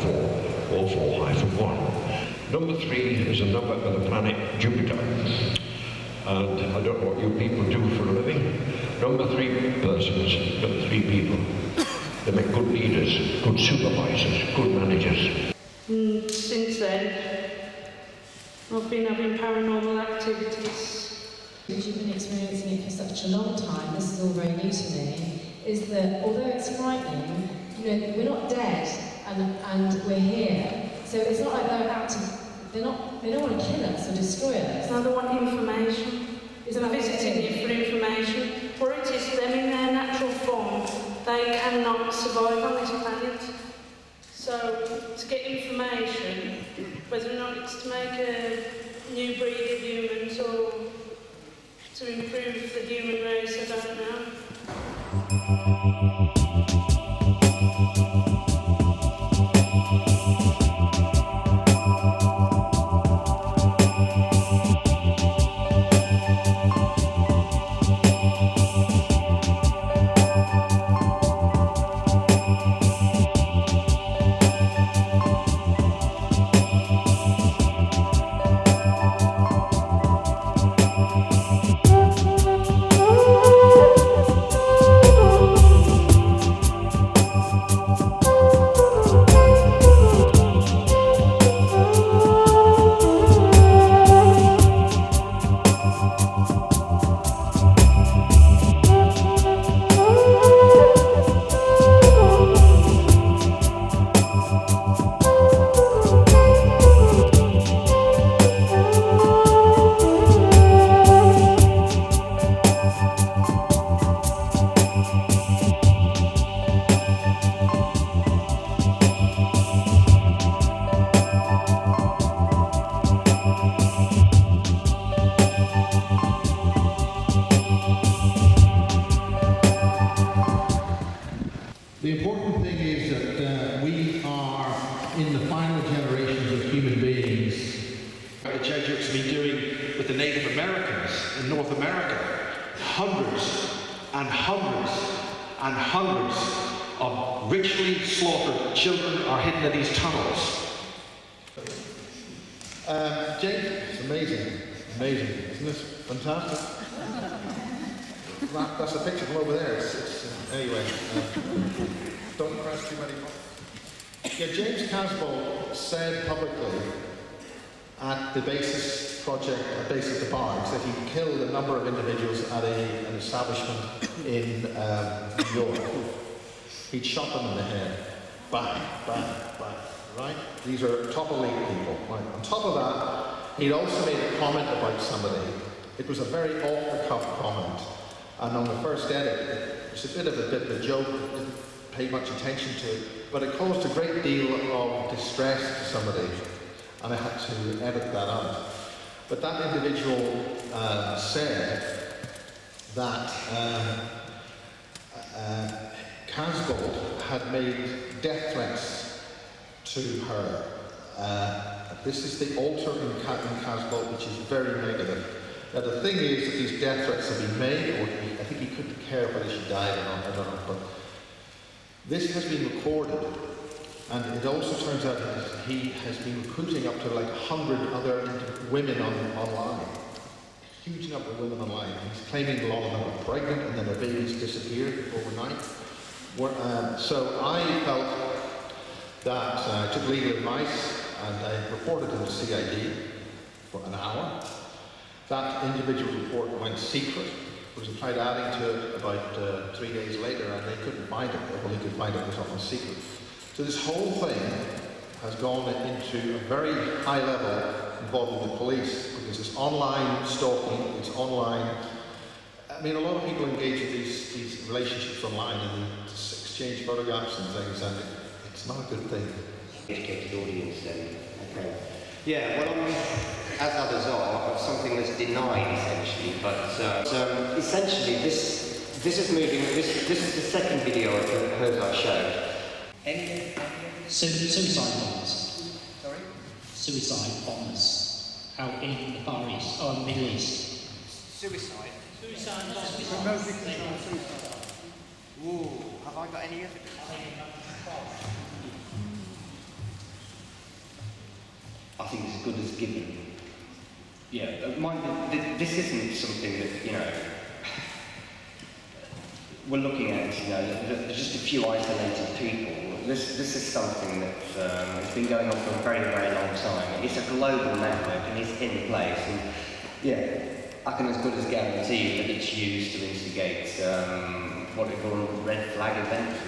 4, or 4-1. Number 3 is a number of the planet Jupiter. And I don't know what you people do for a living. Number 3 persons, number 3 people, they make good leaders, good supervisors, good managers. Since then, I've been having paranormal activities. Because you've been experiencing it for such a long time, this is all very new to me, is that although it's frightening, you know, we're not dead and we're here. So it's not like they're out to, they don't want to kill us or destroy us. No, they want information. They're visiting you for information. Or it is them in their natural form. They cannot survive on this planet. So, to get information, whether or not it's to make a new breed of humans or to improve the human race, I don't know. The important thing is that we are in the final generations of human beings. The Jesuits have been doing with the Native Americans in North America. Hundreds and hundreds and hundreds of ritually slaughtered children are hidden in these tunnels. James, it's amazing. Amazing. Isn't this fantastic? That's a picture from over there. Anyway, don't press too many buttons. Yeah, James Casbolt said publicly at the Basis Project, at Basis the Barnes, that he killed a number of individuals at an establishment in New York. He'd shot them in the head. Bang, bang, bang, right? These are top elite people. Right? On top of that, he'd also made a comment about somebody. It was a very off-the-cuff comment. And on the first edit, it's a bit of a joke, didn't pay much attention to it, but it caused a great deal of distress to somebody, and I had to edit that out. But that individual said that Casbolt had made death threats to her. This is the altar in Casbolt, which is very negative. Now the thing is that these death threats have been made, or I think he couldn't care whether she died or not, I don't know, but this has been recorded, and it also turns out that he has been recruiting up to like 100 other women online. A huge number of women online. He's claiming a lot of them are pregnant and then their babies disappeared overnight. So I felt that I took legal advice and I reported to the CID for an hour. That individual report went secret. It was tried adding to it about 3 days later, and they couldn't find it. All they could find it was on secret. So this whole thing has gone into a very high level involving the police, because it's online stalking, it's online. I mean, a lot of people engage with these relationships online and exchange photographs and things, and it's not a good thing. Educated audience, then. Okay. Yeah, well, as others are, something that's denied essentially, but essentially this is moving. This is the second video of hers I showed. Suicide bombers. Sorry? Suicide bombers out in the Far East, or the Middle East. Suicide. Suicide bombers. Ooh, have I got any evidence? asking is as good as giving. Yeah, this isn't something that, you know, we're looking at, you know, there's just a few isolated people. This is something that has been going on for a very, very long time. It's a global network and it's in place. And yeah, I can as good as guarantee you that it's used to instigate what we call red flag events.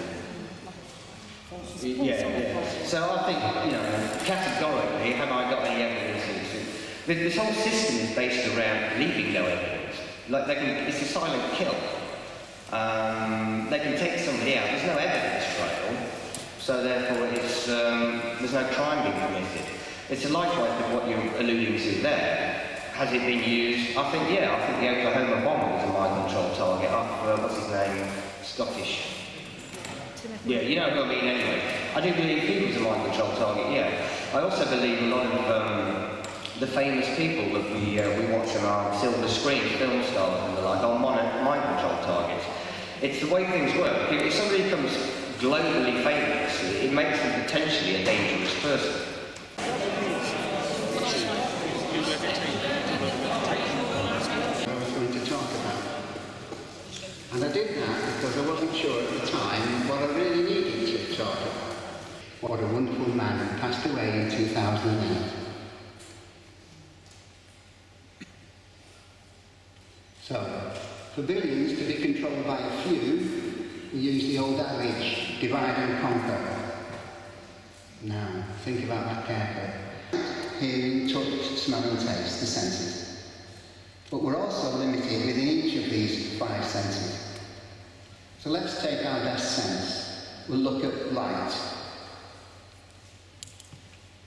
Yeah. So I think, you know, categorically, have I got any evidence? This whole system is based around leaving no evidence. Like it's a silent kill. They can take somebody out. There's no evidence trail, so therefore there's no crime being committed. It's likewise with what you're alluding to there. Has it been used? I think the Oklahoma bomber was a mind control target. What's his name? Scottish. Yeah, you know who I mean anyway. I do believe he was a mind control target, yeah. I also believe a lot of the famous people that we watch on our silver screen, film stars and the like, are mind control targets. It's the way things work. If somebody becomes globally famous, it makes them potentially a dangerous person. I was going to talk about. And I did that because I wasn't sure at the time what I really needed to talk about. What a wonderful man who passed away in 2008. So, for billions to be controlled by a few, we use the old adage, divide and conquer. Now, think about that carefully. Hearing, touch, smell and taste, the senses. But we're also limited within each of these 5 senses. So let's take our best sense. We'll look at light.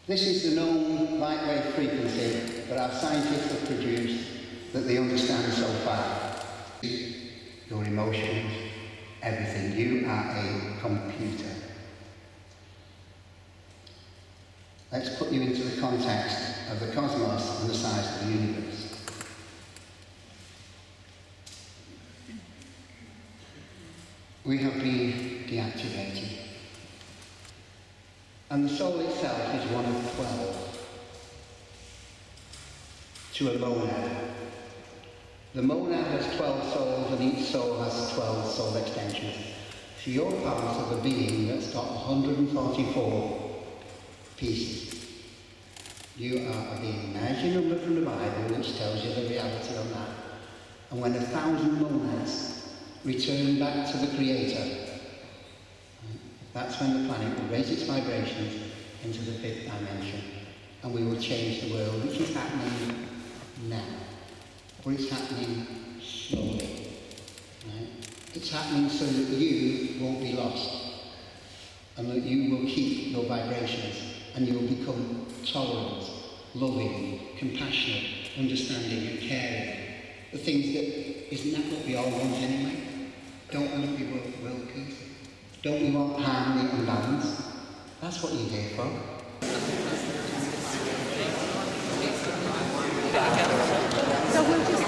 This is the known light wave frequency that our scientists have produced that they understand so far. Your emotions, everything. You are a computer. Let's put you into the context of the cosmos and the size of the universe. We have been deactivated. And the soul itself is one of 12. To a monad. The monad has 12 souls and each soul has 12 soul extensions. So you're part of a being that's got 144 pieces. You are a being. Now, as you number from the Bible, which tells you the reality on that. And when 1,000 monads return back to the Creator, that's when the planet will raise its vibrations into the 5th dimension. And we will change the world, which is happening now. Or it's happening slowly. Right? It's happening so that you won't be lost. And that you will keep your vibrations. And you will become tolerant, loving, compassionate, understanding and caring. The things that, isn't that what we all want anyway? Don't want to be world peace? Don't we want harmony and balance? That's what you're here for. So we'll just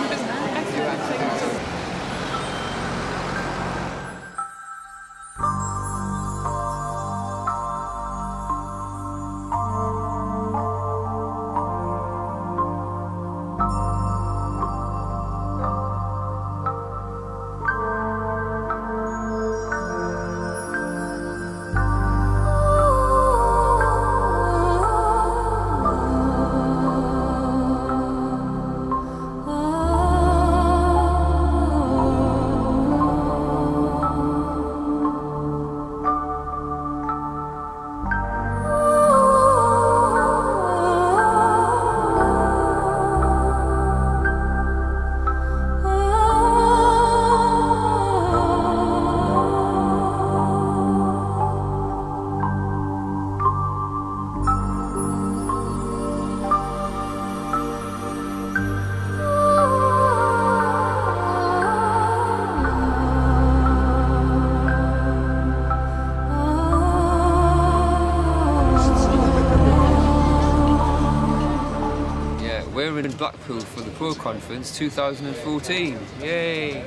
We're in Blackpool for the Pro Conference 2014. Yay!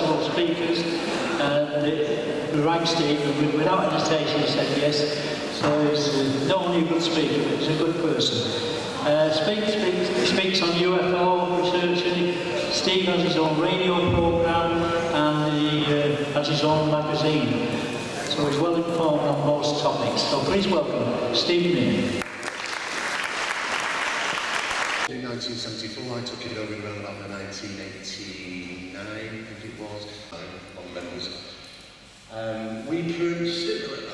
several speakers. We rang Steve, and without hesitation he said yes. So he's not only a good speaker, but he's a good person. He speaks on UFO researching. Steve has his own radio programme, and he has his own magazine. So he's well informed on most topics. So please welcome Steve Meehan. In 1974, I took it over around about 1989, I think it was, on members.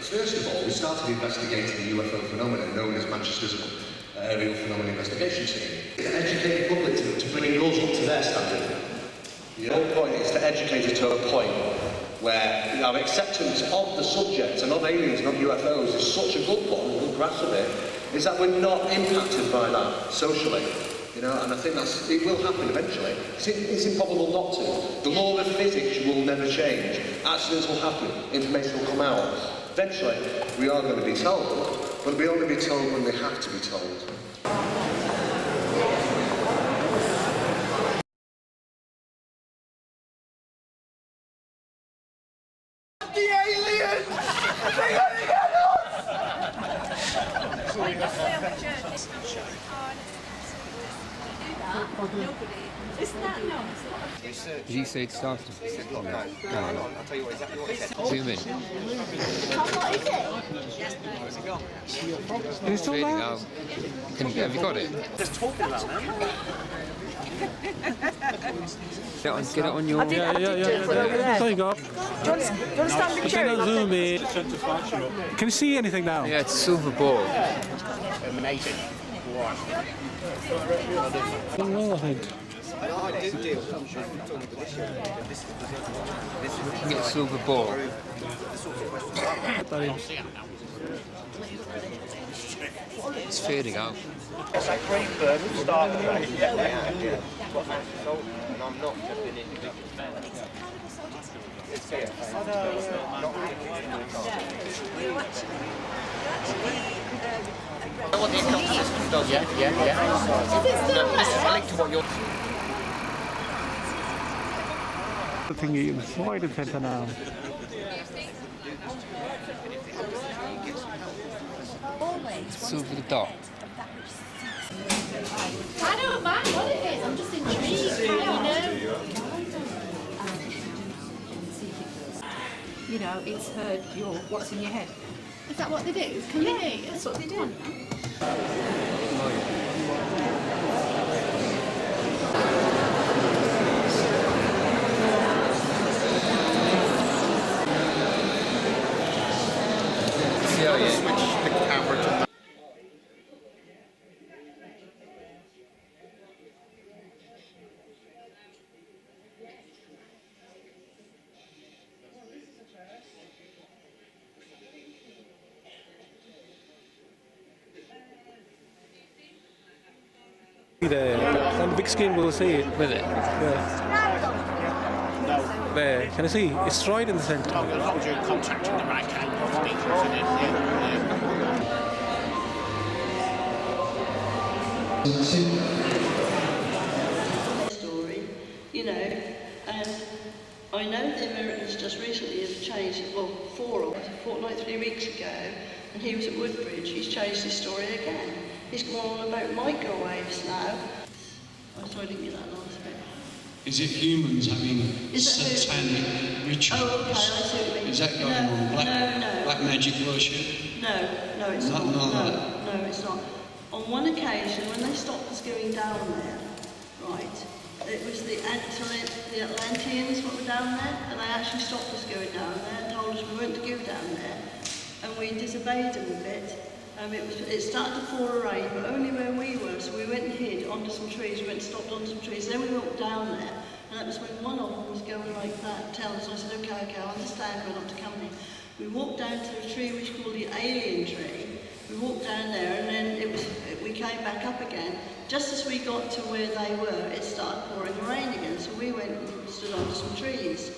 First of all, we started investigating the UFO phenomenon known as Manchester's Aerial Phenomenon Investigation Team. To educate the public to bring us up to their standard. The whole point is to educate us to a point where our acceptance of the subject and of aliens and of UFOs is such a good one, a good grasp of it, is that we're not impacted by that socially. You know, and I think it will happen eventually. It's improbable not to. The law of physics will never change. Accidents will happen, information will come out. Eventually, we are going to be told, but we only be told when they have to be told. The aliens! They're gonna get us! Isn't that nice? Did you say it started? No. I'll tell you exactly what it said. Zoom in. What is it? It's fading out. Have you got it? Just talking about them. Get it on your... Yeah. There you go. Do you want to stand in the chair? Zoom in. Can you see anything now? Yeah, it's a silver ball. Amazing. Well, I think. You can get a silver ball. It's fading out. It's like green bird with Star Trek. Yeah. And I'm not just an individual fan. It's here. I know what the account system does. Yeah. This is linked to what you're... The thing you can slide it into now. Silver the dot. I don't mind what it is, I'm just intrigued, You know, it's heard what's in your head. Is that what they do? Can they do? That's what they do. Switch the camera to that. There, on the big screen we'll see it. With it? Yeah. There, can you see? It's right in the centre. As long as you're contacting the right kind of speakers in it, Story, you know, and I know the Americans just recently have changed, well, a fortnight, 3 weeks ago, and he was at Woodbridge, he's changed his story again. He's gone on about microwaves now. I'm sorry I didn't get that last bit. Is it humans having satanic rituals? Oh, okay, I see what you mean. Is that going on? Black magic worship? No, it's not. No, it's not. On one occasion, when they stopped us going down there, right, it was the Atlanteans what were down there, and they actually stopped us going down there and told us we weren't to go down there, and we disobeyed them a bit. It started to pour rain, but only where we were, so we went and hid under some trees, we went and stopped under some trees, then we walked down there, and that was when one of them was going like that, telling us, I said, okay, I understand, we're not to come here. We walked down to a tree which we called the alien tree, we walked down there, and then we came back up again. Just as we got to where they were, it started pouring rain again, so we went and stood under some trees.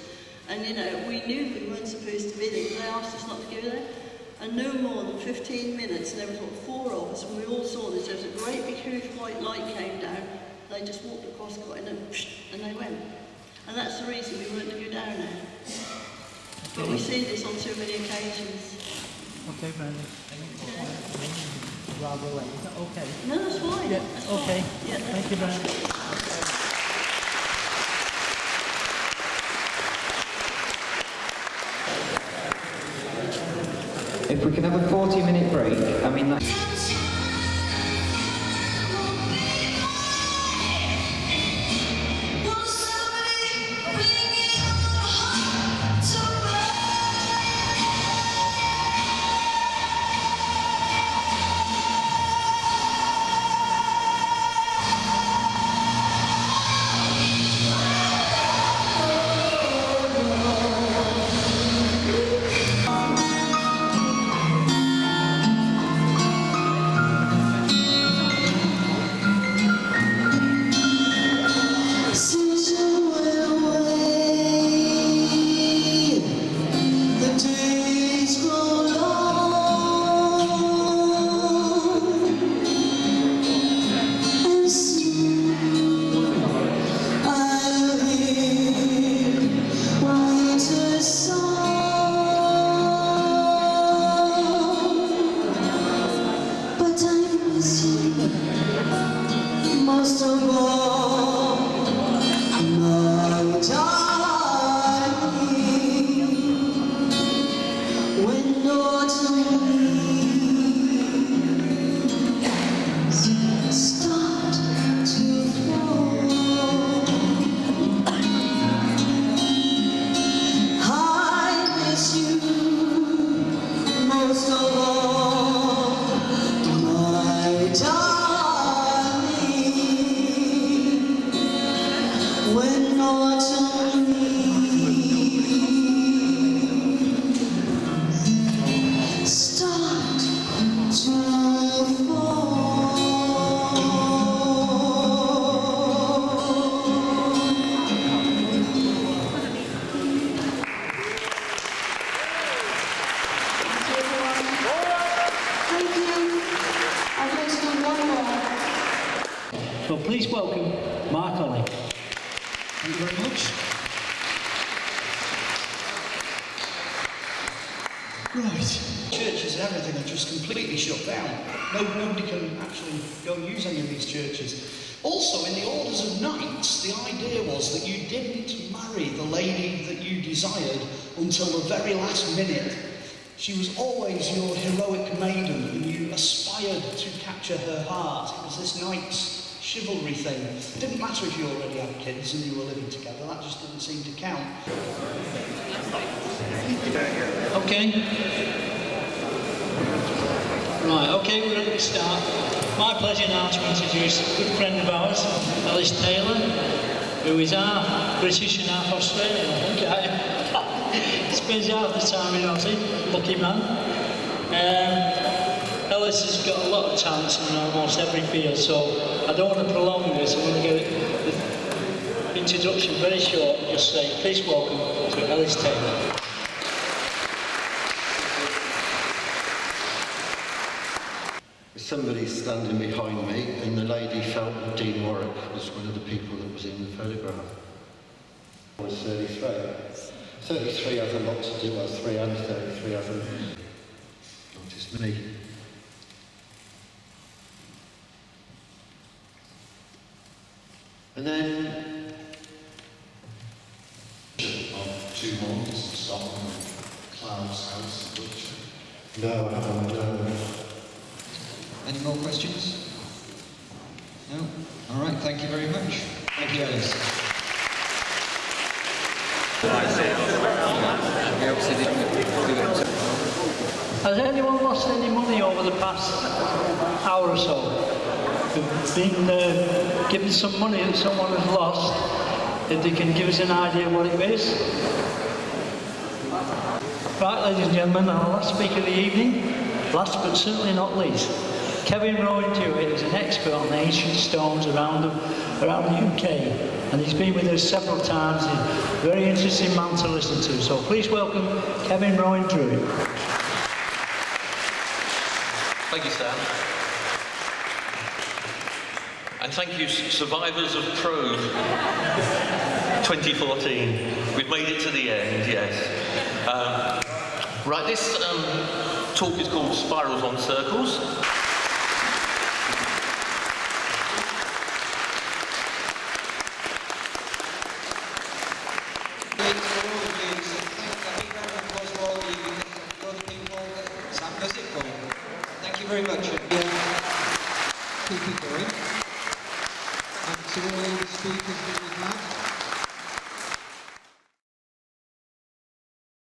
And you know, we knew we weren't supposed to be there, they asked us not to go there. And no more than 15 minutes, and there was what, 4 of us, and we all saw this. There was a great big huge white light came down. They just walked across, got in, and they went. And that's the reason we weren't to go down. down there. But we see this on too many occasions. Okay, Brandon. Rather late. Is that okay? No, that's fine. Yeah, that's okay. Fine. Yeah, thank you, Brandon. If we can have a 40-minute break, I mean that's... Most of all, my darling, when autumn leaves start to fall, I miss you most of all, my darling. When autumn leaves start to fall. Thank you. I'm going to do one more. So please welcome Mark Ollie. Thank you very much. Right. Churches and everything are just completely shut down. Nobody can actually go and use any of these churches. Also, in the orders of knights, the idea was that you didn't marry the lady that you desired until the very last minute. She was always your heroic maiden, and you aspired to capture her heart. It was this knight's chivalry thing. It didn't matter if you already had kids and you were living together, that just didn't seem to count. Okay. Right, okay, we're ready to start. My pleasure now to introduce a good friend of ours, Alice Taylor, who is half British and half Australian, I think. He spends half the time in Aussie, lucky man. Alice has got a lot of talents in almost every field, so I don't want to prolong this. I'm going to get the introduction very short and just say, please welcome to Alice Taylor. Somebody standing behind me, and the lady felt that Dean Warwick was one of the people that was in the photograph. I was 33. 33 has a lot to do, I was 3 and 33 has a... not just me. And then... of 2 months, Scotland, Cloud's House, which... No, I haven't, no. Any more questions? No? All right, thank you very much. Thank you, Alice. Has anyone lost any money over the past hour or so? We've been given some money that someone has lost. If they can give us an idea what it is. Right, ladies and gentlemen, our last speaker of the evening, last but certainly not least, Kevin Rowan Dewitt is an expert on ancient stones around the UK, and he's been with us several times. He's a very interesting man to listen to. So please welcome Kevin Rowan Dewitt. Thank you, Sam. And And thank you, survivors of Probe 2014. We've made it to the end, yes. Right, this talk is called Spirals on Circles. Thank you very much. Keep it going. And to all the speakers that we've had.